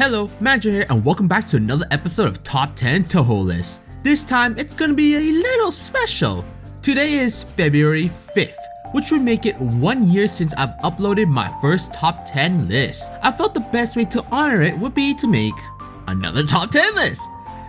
Hello, Magi here, and welcome back to another episode of Top 10 Touhou List. This time, it's gonna be a little special. Today is February 5th, which would make it 1 year since I've uploaded my first Top 10 list. I felt the best way to honor it would be to make another Top 10 list.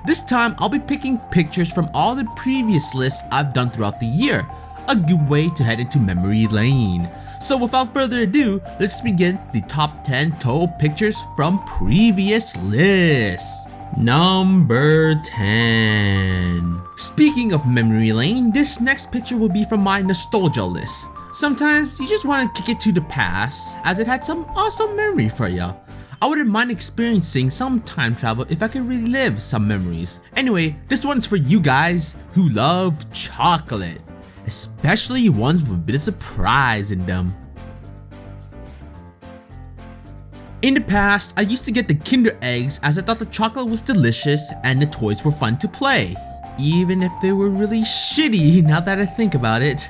This time, I'll be picking pictures from all the previous lists I've done throughout the year. A good way to head into memory lane. So without further ado, let's begin the top 10 Touhou pictures from previous lists. Number 10. Speaking of memory lane, this next picture will be from my nostalgia list. Sometimes you just want to kick it to the past as it had some awesome memory for ya. I wouldn't mind experiencing some time travel if I could relive some memories. Anyway, this one's for you guys who love chocolate. Especially ones with a bit of surprise in them. In the past, I used to get the Kinder eggs as I thought the chocolate was delicious and the toys were fun to play, even if they were really shitty now that I think about it.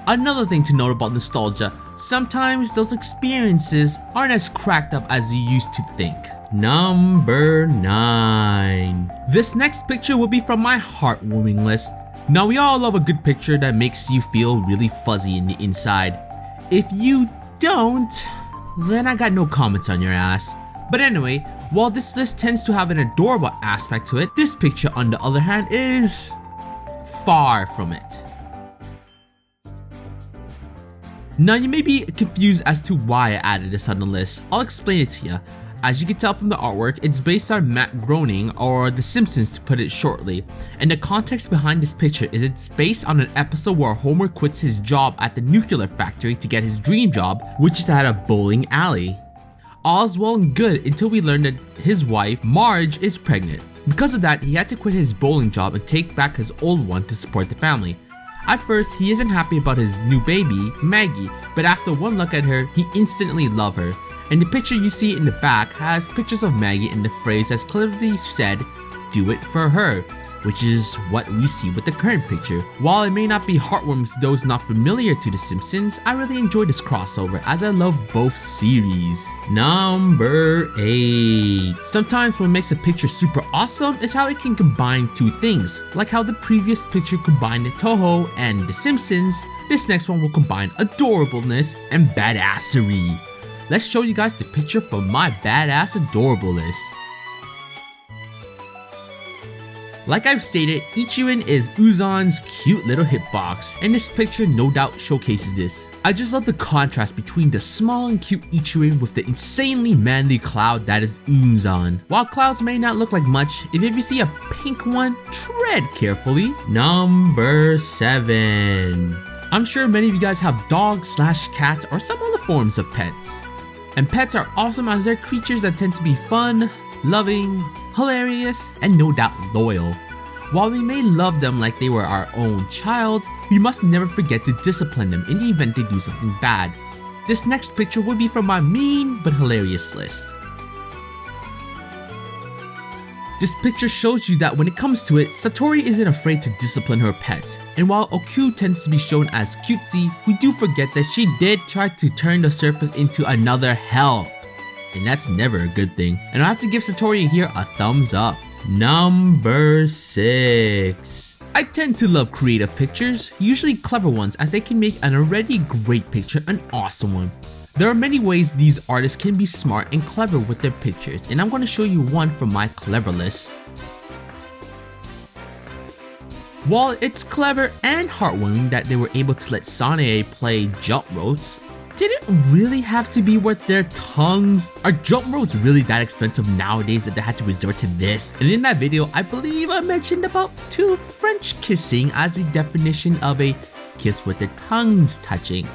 Another thing to note about nostalgia, sometimes those experiences aren't as cracked up as you used to think. Number 9. This next picture will be from my heartwarming list. Now we all love a good picture that makes you feel really fuzzy in the inside. If you don't, then I got no comments on your ass. But anyway, while this list tends to have an adorable aspect to it, this picture on the other hand is far from it. Now you may be confused as to why I added this on the list. I'll explain it to you. As you can tell from the artwork, it's based on Matt Groening, or The Simpsons to put it shortly. And the context behind this picture is it's based on an episode where Homer quits his job at the nuclear factory to get his dream job, which is at a bowling alley. All's well and good until we learn that his wife, Marge, is pregnant. Because of that, he had to quit his bowling job and take back his old one to support the family. At first, he isn't happy about his new baby, Maggie, but after one look at her, he instantly loves her. And the picture you see in the back has pictures of Maggie and the phrase that's clearly said, "Do it for her," which is what we see with the current picture. While it may not be heartwarming to those not familiar to The Simpsons, I really enjoy this crossover as I love both series. Number 8. Sometimes what makes a picture super awesome is how it can combine two things, like how the previous picture combined the Touhou and The Simpsons. This next one will combine adorableness and badassery. Let's show you guys the picture from my badass adorable list. Like I've stated, Ichirin is Uzan's cute little hitbox, and this picture no doubt showcases this. I just love the contrast between the small and cute Ichirin with the insanely manly Cloud that is Uzan. While Clouds may not look like much, if you see a pink one, tread carefully. Number 7. I'm sure many of you guys have dogs / cats or some other forms of pets. And pets are awesome as they're creatures that tend to be fun, loving, hilarious, and no doubt loyal. While we may love them like they were our own child, we must never forget to discipline them in the event they do something bad. This next picture will be from my mean but hilarious list. This picture shows you that when it comes to it, Satori isn't afraid to discipline her pets. And while Oku tends to be shown as cutesy, we do forget that she did try to turn the surface into another hell. And that's never a good thing. And I have to give Satori here a thumbs up. Number 6. I tend to love creative pictures, usually clever ones, as they can make an already great picture an awesome one. There are many ways these artists can be smart and clever with their pictures, and I'm going to show you one from my clever list. While it's clever and heartwarming that they were able to let Sanae play jump ropes, did it really have to be worth their tongues? Are jump ropes really that expensive nowadays that they had to resort to this? And in that video, I believe I mentioned about 2 French kissing as the definition of a kiss with their tongues touching.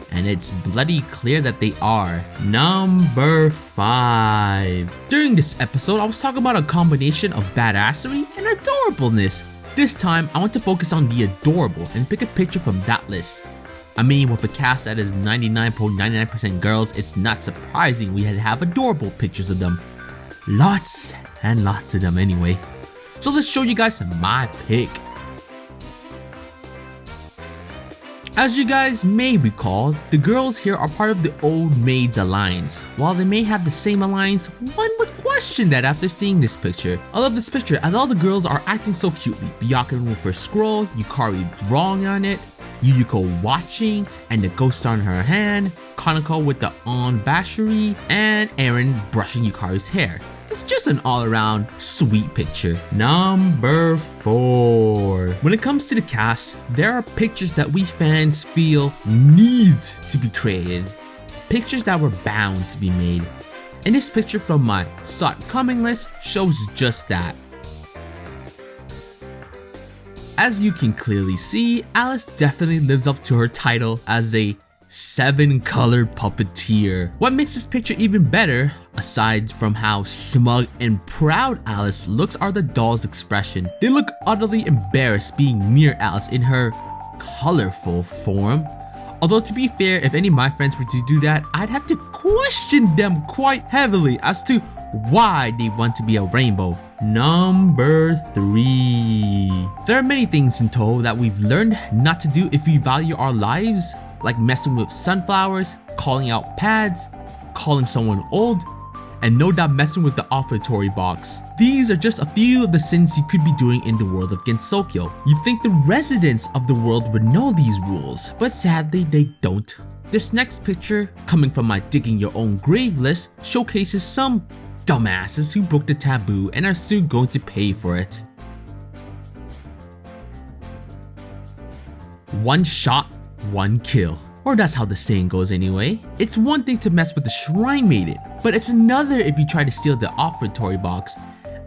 And it's bloody clear that they are. Number 5. During this episode, I was talking about a combination of badassery and adorableness. This time, I want to focus on the adorable and pick a picture from that list. I mean, with a cast that is 99.99% girls, it's not surprising we had to have adorable pictures of them. Lots and lots of them anyway. So let's show you guys my pick. As you guys may recall, the girls here are part of the Old Maids Alliance. While they may have the same alliance, one would question that after seeing this picture. I love this picture as all the girls are acting so cutely. Byakuren with her scroll, Yukari drawing on it, Yuyuko watching and the ghost on her hand, Kanako with the on bashery, and Eren brushing Yukari's hair. It's just an all-around sweet picture. Number 4. When it comes to the cast, there are pictures that we fans feel need to be created. Pictures that were bound to be made. And this picture from my saw it coming list shows just that. As you can clearly see, Alice definitely lives up to her title as a 7-colored puppeteer. What makes this picture even better, aside from how smug and proud Alice looks, are the dolls' expression. They look utterly embarrassed being mere Alice in her colorful form. Although to be fair, if any of my friends were to do that, I'd have to question them quite heavily as to why they want to be a rainbow. Number 3. There are many things in Touhou that we've learned not to do if we value our lives, like messing with sunflowers, calling out pads, calling someone old, and no doubt messing with the offertory box. These are just a few of the sins you could be doing in the world of Gensokyo. You'd think the residents of the world would know these rules, but sadly they don't. This next picture, coming from my digging your own grave list, showcases some dumbasses who broke the taboo and are soon going to pay for it. One shot, one kill. Or that's how the saying goes anyway. It's one thing to mess with the shrine maiden, but it's another if you try to steal the offertory box.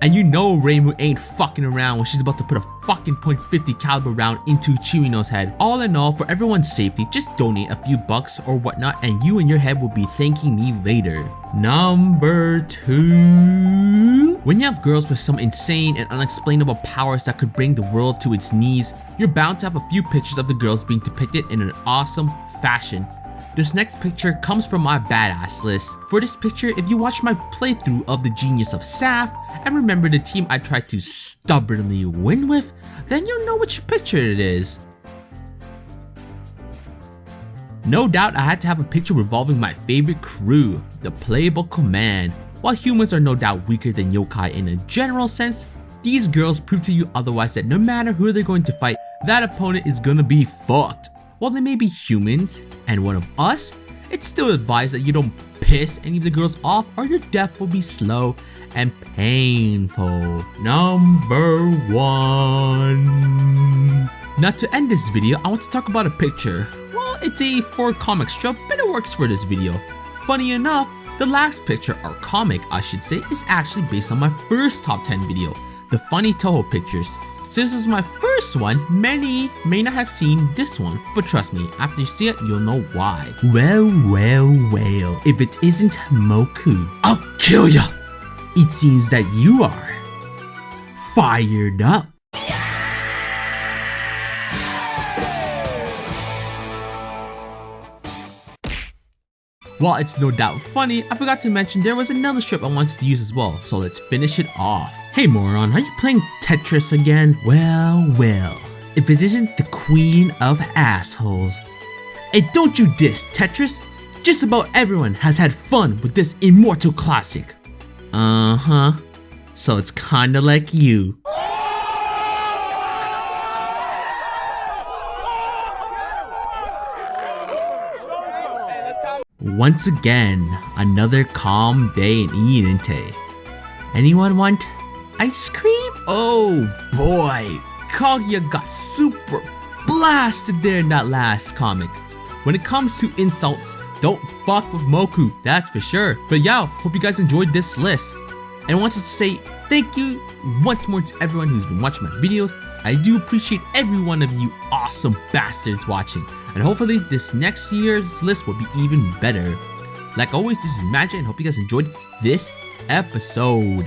And you know Reimu ain't fucking around when she's about to put a fucking .50 caliber round into Chiwino's head. All in all, for everyone's safety, just donate a few bucks or whatnot and you and your head will be thanking me later. Number 2. When you have girls with some insane and unexplainable powers that could bring the world to its knees, you're bound to have a few pictures of the girls being depicted in an awesome fashion. This next picture comes from my badass list. For this picture, if you watch my playthrough of the Genius of Saf and remember the team I tried to stubbornly win with, then you'll know which picture it is. No doubt I had to have a picture revolving my favorite crew, the Playable Command. While humans are no doubt weaker than yokai in a general sense, these girls prove to you otherwise that no matter who they're going to fight, that opponent is gonna be fucked. While they may be humans and one of us, it's still advised that you don't piss any of the girls off or your death will be slow and painful. Number 1. Now to end this video, I want to talk about a picture. Well, it's a 4 comic strip, but it works for this video. Funny enough, the last picture, or comic I should say, is actually based on my first top 10 video, the funny Touhou pictures. Since this is my first one, many may not have seen this one, but trust me, after you see it, you'll know why. Well, if it isn't Moku, I'll kill ya! It seems that you are fired up. While it's no doubt funny, I forgot to mention there was another strip I wanted to use as well, so let's finish it off. Hey moron, are you playing Tetris again? Well, if it isn't the queen of assholes. Hey, don't you diss Tetris? Just about everyone has had fun with this immortal classic. So it's kinda like you. Once again, another calm day in Iinente. Anyone want ice cream? Oh boy, Kaguya got super blasted there in that last comic. When it comes to insults, don't fuck with Moku, that's for sure. But yeah, hope you guys enjoyed this list. And I wanted to say thank you once more to everyone who's been watching my videos. I do appreciate every one of you awesome bastards watching. And hopefully this next year's list will be even better. Like always, this is Magi and hope you guys enjoyed this episode.